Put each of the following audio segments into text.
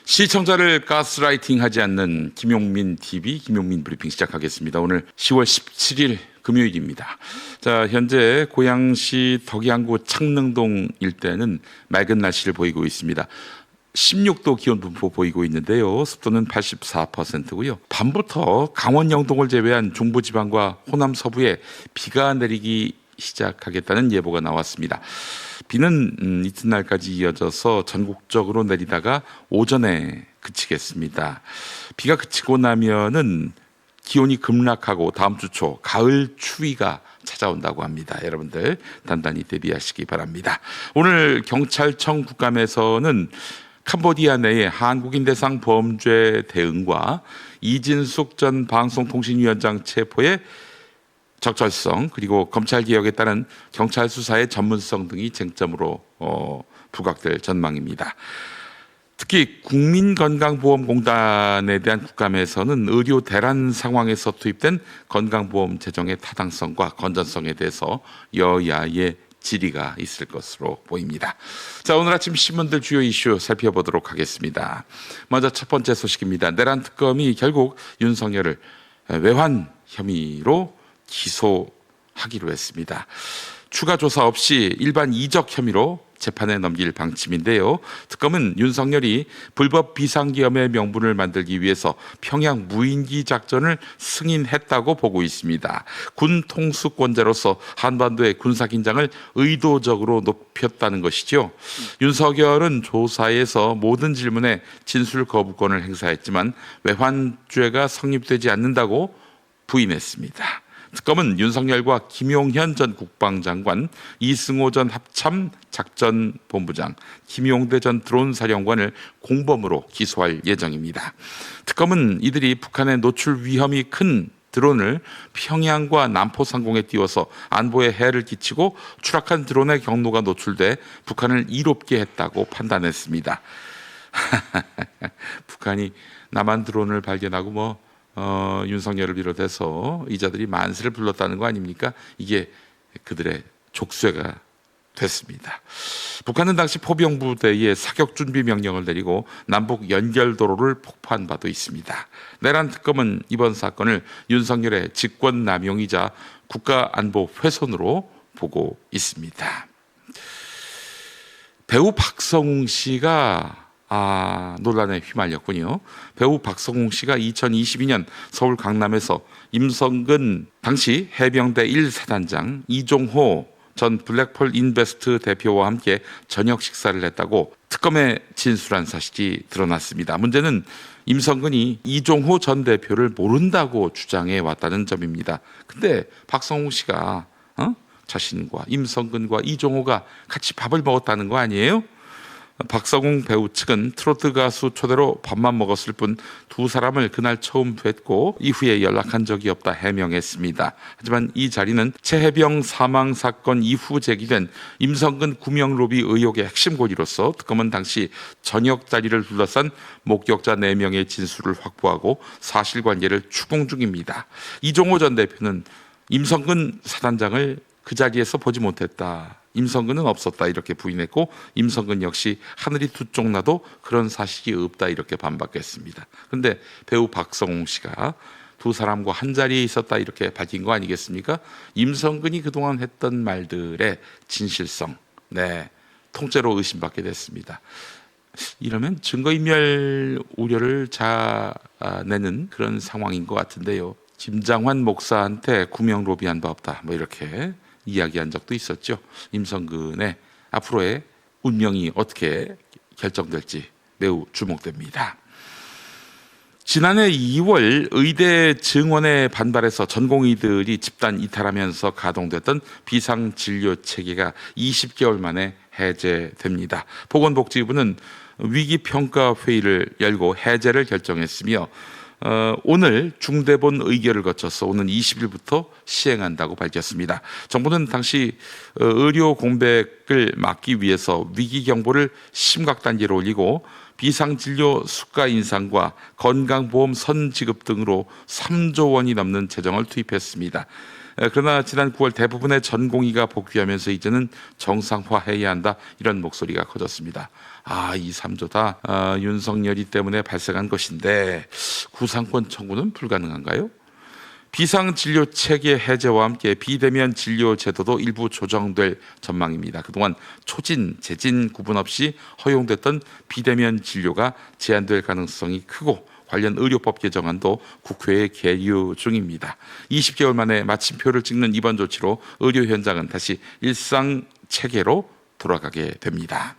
시청자를 가스라이팅하지 않는 김용민 TV 김용민 브리핑 시작하겠습니다. 오늘 10월 17일 금요일입니다. 자, 현재 고양시 덕양구 창릉동 일대는 맑은 날씨를 보이고 있습니다. 16도 기온 분포 보이고 있는데요. 습도는 84%고요. 밤부터 강원 영동을 제외한 중부지방과 호남 서부에 비가 내리기 시작하겠다는 예보가 나왔습니다. 비는 이튿날까지 이어져서 전국적으로 내리다가 오전에 그치겠습니다. 비가 그치고 나면은 기온이 급락하고 다음 주 초 가을 추위가 찾아온다고 합니다. 여러분들 단단히 대비하시기 바랍니다. 오늘 경찰청 국감에서는 캄보디아 내의 한국인 대상 범죄 대응과 이진숙 전 방송통신위원장 체포의 적절성, 그리고 검찰개혁에 따른 경찰 수사의 전문성 등이 쟁점으로 부각될 전망입니다. 특히 국민건강보험공단에 대한 국감에서는 의료 대란 상황에서 투입된 건강보험 재정의 타당성과 건전성에 대해서 여야의 질의가 있을 것으로 보입니다. 자, 오늘 아침 신문들 주요 이슈 살펴보도록 하겠습니다. 먼저 첫 번째 소식입니다. 내란 특검이 결국 윤석열을 외환 혐의로 기소하기로 했습니다. 추가 조사 없이 일반 이적 혐의로 재판에 넘길 방침인데요. 특검은 윤석열이 불법 비상계엄의 명분을 만들기 위해서 평양 무인기 작전을 승인했다고 보고 있습니다. 군 통수권자로서 한반도의 군사 긴장을 의도적으로 높였다는 것이죠. 윤석열은 조사에서 모든 질문에 진술 거부권을 행사했지만 외환죄가 성립되지 않는다고 부인했습니다. 특검은 윤석열과 김용현 전 국방장관, 이승호 전 합참 작전본부장, 김용대 전 드론 사령관을 공범으로 기소할 예정입니다. 특검은 이들이 북한의 노출 위험이 큰 드론을 평양과 남포 상공에 띄워서 안보에 해를 끼치고 추락한 드론의 경로가 노출돼 북한을 이롭게 했다고 판단했습니다. 북한이 남한 드론을 발견하고 윤석열을 비롯해서 이자들이 만세를 불렀다는 거 아닙니까? 이게 그들의 족쇄가 됐습니다. 북한은 당시 포병부대에 사격 준비 명령을 내리고 남북 연결도로를 폭파한 바도 있습니다. 내란 특검은 이번 사건을 윤석열의 직권 남용이자 국가안보 훼손으로 보고 있습니다. 배우 박성웅 씨가 논란에 휘말렸군요. 배우 박성웅 씨가 2022년 서울 강남에서 임성근 당시 해병대 1사단장 이종호 전 블랙펄 인베스트 대표와 함께 저녁 식사를 했다고 특검에 진술한 사실이 드러났습니다. 문제는 임성근이 이종호 전 대표를 모른다고 주장해 왔다는 점입니다. 근데 박성웅 씨가 자신과 임성근과 이종호가 같이 밥을 먹었다는 거 아니에요? 박성웅 배우 측은 트로트 가수 초대로 밥만 먹었을 뿐 두 사람을 그날 처음 뵀고 이후에 연락한 적이 없다 해명했습니다. 하지만 이 자리는 최해병 사망 사건 이후 제기된 임성근 구명 로비 의혹의 핵심 고리로서 특검은 당시 저녁 자리를 둘러싼 목격자 4명의 진술을 확보하고 사실관계를 추궁 중입니다. 이종호 전 대표는 임성근 사단장을 그 자리에서 보지 못했다. 임성근은 없었다 이렇게 부인했고 임성근 역시 하늘이 두 쪽 나도 그런 사실이 없다 이렇게 반박했습니다. 그런데 배우 박성웅 씨가 두 사람과 한 자리에 있었다 이렇게 밝힌 거 아니겠습니까? 임성근이 그동안 했던 말들의 진실성, 통째로 의심받게 됐습니다. 이러면 증거인멸 우려를 자내는 그런 상황인 것 같은데요. 김장환 목사한테 구명 로비한 바 없다 이렇게 이야기한 적도 있었죠. 임성근의 앞으로의 운명이 어떻게 결정될지 매우 주목됩니다. 지난해 2월 의대 증원에 반발해서 전공의들이 집단 이탈하면서 가동됐던 비상진료 체계가 20개월 만에 해제됩니다. 보건복지부는 위기평가회의를 열고 해제를 결정했으며 오늘 중대본 의결을 거쳐서 오는 20일부터 시행한다고 밝혔습니다. 정부는 당시 의료 공백을 막기 위해서 위기 경보를 심각 단계로 올리고 비상진료 수가 인상과 건강보험 선지급 등으로 3조 원이 넘는 재정을 투입했습니다. 그러나 지난 9월 대부분의 전공의가 복귀하면서 이제는 정상화해야 한다, 이런 목소리가 커졌습니다. 이 3조 다 윤석열이 때문에 발생한 것인데 구상권 청구는 불가능한가요? 비상진료체계 해제와 함께 비대면 진료 제도도 일부 조정될 전망입니다. 그동안 초진, 재진 구분 없이 허용됐던 비대면 진료가 제한될 가능성이 크고 관련 의료법 개정안도 국회에 계류 중입니다. 20개월 만에 마침표를 찍는 이번 조치로 의료 현장은 다시 일상 체계로 돌아가게 됩니다.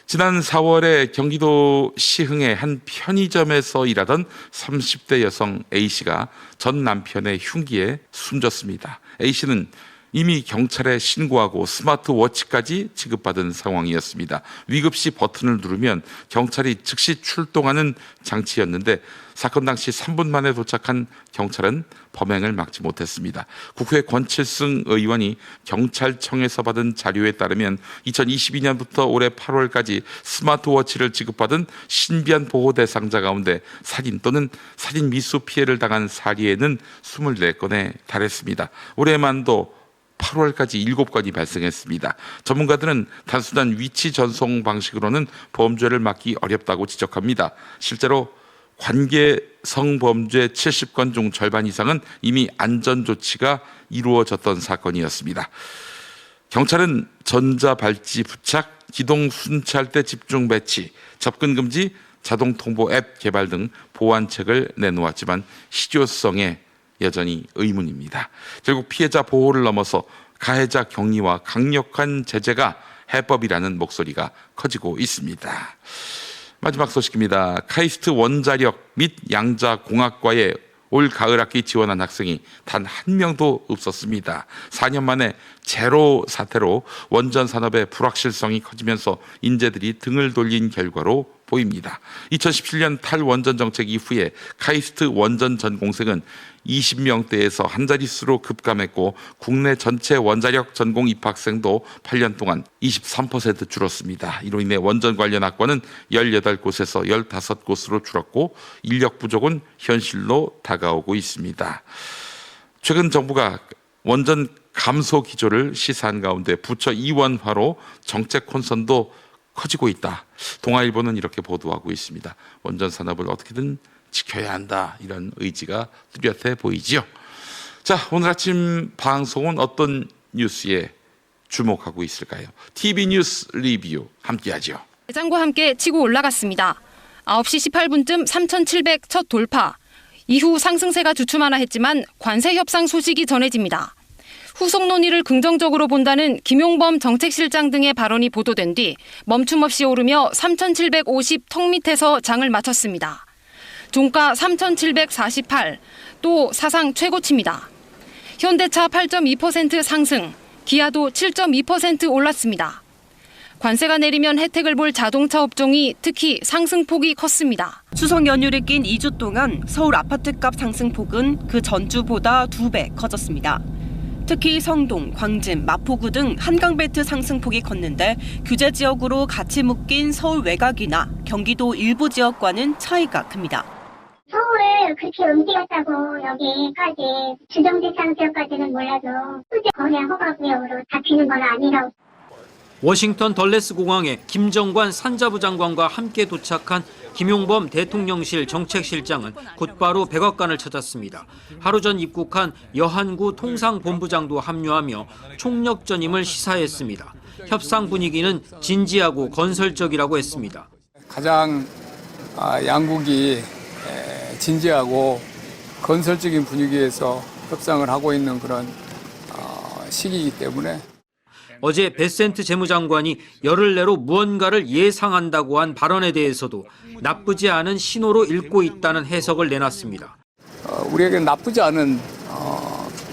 지난 4월에 경기도 시흥의 한 편의점에서 일하던 30대 여성 A씨가 전 남편의 흉기에 숨졌습니다. A씨는 이미 경찰에 신고하고 스마트워치까지 지급받은 상황이었습니다. 위급시 버튼을 누르면 경찰이 즉시 출동하는 장치였는데 사건 당시 3분 만에 도착한 경찰은 범행을 막지 못했습니다. 국회 권칠승 의원이 경찰청에서 받은 자료에 따르면 2022년부터 올해 8월까지 스마트워치를 지급받은 신변 보호 대상자 가운데 살인 또는 살인 미수 피해를 당한 사례에는 24건에 달했습니다. 올해만도 8월까지 7건이 발생했습니다. 전문가들은 단순한 위치 전송 방식으로는 범죄를 막기 어렵다고 지적합니다. 실제로 관계성 범죄 70건 중 절반 이상은 이미 안전 조치가 이루어졌던 사건이었습니다. 경찰은 전자발찌 부착, 기동 순찰대 집중 배치, 접근 금지, 자동 통보 앱 개발 등 보완책을 내놓았지만 실효성에 여전히 의문입니다. 결국 피해자 보호를 넘어서 가해자 격리와 강력한 제재가 해법이라는 목소리가 커지고 있습니다. 마지막 소식입니다. 카이스트 원자력 및 양자공학과에 올 가을 학기 지원한 학생이 단 한 명도 없었습니다. 4년 만에 제로 사태로 원전 산업의 불확실성이 커지면서 인재들이 등을 돌린 결과로 보입니다. 2017년 탈원전 정책 이후에 카이스트 원전 전공생은 20명대에서 한 자릿수로 급감했고 국내 전체 원자력 전공 입학생도 8년 동안 23% 줄었습니다. 이로 인해 원전 관련 학과는 18곳에서 15곳으로 줄었고 인력 부족은 현실로 다가오고 있습니다. 최근 정부가 원전 감소 기조를 시사한 가운데 부처 이원화로 정책 혼선도 커지고 있다. 동아일보는 이렇게 보도하고 있습니다. 원전 산업을 어떻게든 지켜야 한다, 이런 의지가 뚜렷해 보이지요. 자, 오늘 아침 방송은 어떤 뉴스에 주목하고 있을까요? TV 뉴스 리뷰 함께하죠. 대장과 함께 치고 올라갔습니다. 9시 18분쯤 3,700 첫 돌파. 이후 상승세가 주춤하나 했지만 관세 협상 소식이 전해집니다. 후속 논의를 긍정적으로 본다는 김용범 정책실장 등의 발언이 보도된 뒤 멈춤 없이 오르며 3,750 턱 밑에서 장을 마쳤습니다. 종가 3,748, 또 사상 최고치입니다. 현대차 8.2% 상승, 기아도 7.2% 올랐습니다. 관세가 내리면 혜택을 볼 자동차 업종이 특히 상승폭이 컸습니다. 추석 연휴를 낀 2주 동안 서울 아파트값 상승폭은 그 전주보다 2배 커졌습니다. 특히 성동, 광진, 마포구 등 한강벨트 상승폭이 컸는데 규제 지역으로 같이 묶인 서울 외곽이나 경기도 일부 지역과는 차이가 큽니다. 서울을 그렇게 움직였다고 여기까지 주정대상 지역까지는 몰라도 소재 거래 허가구역으로 잡히는 건 아니라고. 워싱턴 덜레스 공항에 김정관 산자부 장관과 함께 도착한 김용범 대통령실 정책실장은 곧바로 백악관을 찾았습니다. 하루 전 입국한 여한구 통상본부장도 합류하며 총력 전임을 시사했습니다. 협상 분위기는 진지하고 건설적이라고 했습니다. 가장 양국이 진지하고 건설적인 분위기에서 협상을 하고 있는 그런 시기이기 때문에 어제 베센트 재무장관이 열흘 내로 무언가를 예상한다고 한 발언에 대해서도 나쁘지 않은 신호로 읽고 있다는 해석을 내놨습니다. 우리에게는 나쁘지 않은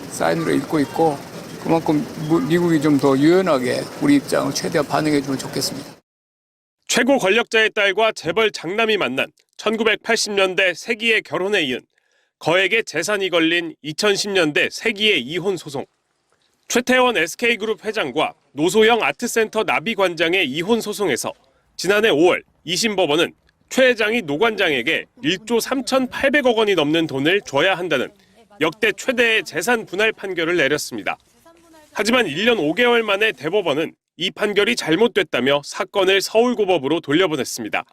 사인으로 읽고 있고 그만큼 미국이 좀 더 유연하게 우리 입장을 최대한 반영해 주면 좋겠습니다. 최고 권력자의 딸과 재벌 장남이 만난 1980년대 세기의 결혼에 이은 거액의 재산이 걸린 2010년대 세기의 이혼 소송. 최태원 SK그룹 회장과 노소영 아트센터 나비관장의 이혼 소송에서 지난해 5월 2심 법원은 최 회장이 노 관장에게 1조 3,800억 원이 넘는 돈을 줘야 한다는 역대 최대의 재산 분할 판결을 내렸습니다. 하지만 1년 5개월 만에 대법원은 이 판결이 잘못됐다며 사건을 서울고법으로 돌려보냈습니다.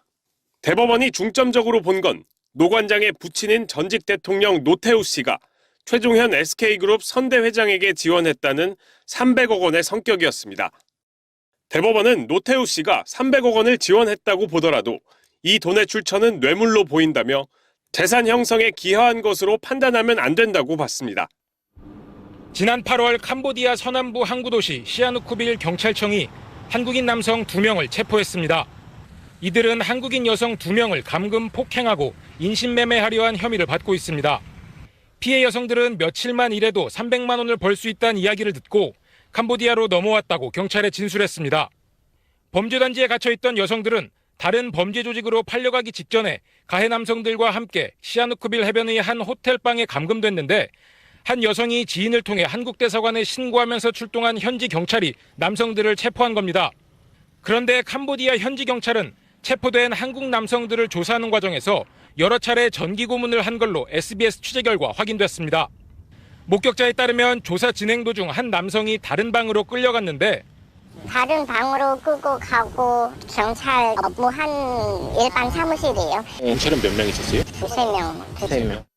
대법원이 중점적으로 본 건 노 관장의 부친인 전직 대통령 노태우 씨가 최종현 SK그룹 선대 회장에게 지원했다는 300억 원의 성격이었습니다. 대법원은 노태우 씨가 300억 원을 지원했다고 보더라도 이 돈의 출처는 뇌물로 보인다며 재산 형성에 기여한 것으로 판단하면 안 된다고 봤습니다. 지난 8월 캄보디아 서남부 항구도시 시아누쿠빌 경찰청이 한국인 남성 2명을 체포했습니다. 이들은 한국인 여성 2명을 감금 폭행하고 인신매매하려 한 혐의를 받고 있습니다. 피해 여성들은 며칠만 일해도 300만 원을 벌 수 있다는 이야기를 듣고 캄보디아로 넘어왔다고 경찰에 진술했습니다. 범죄단지에 갇혀있던 여성들은 다른 범죄 조직으로 팔려가기 직전에 가해 남성들과 함께 시아누쿠빌 해변의 한 호텔방에 감금됐는데 한 여성이 지인을 통해 한국 대사관에 신고하면서 출동한 현지 경찰이 남성들을 체포한 겁니다. 그런데 캄보디아 현지 경찰은 체포된 한국 남성들을 조사하는 과정에서 여러 차례 전기 고문을 한 걸로 SBS 취재 결과 확인됐습니다. 목격자에 따르면 조사 진행 도중 한 남성이 다른 방으로 끌려갔는데 다른 방으로 끌고 가고 경찰 업무한 일반 사무실이에요. 경찰은 몇 명 있었어요? 두세 명.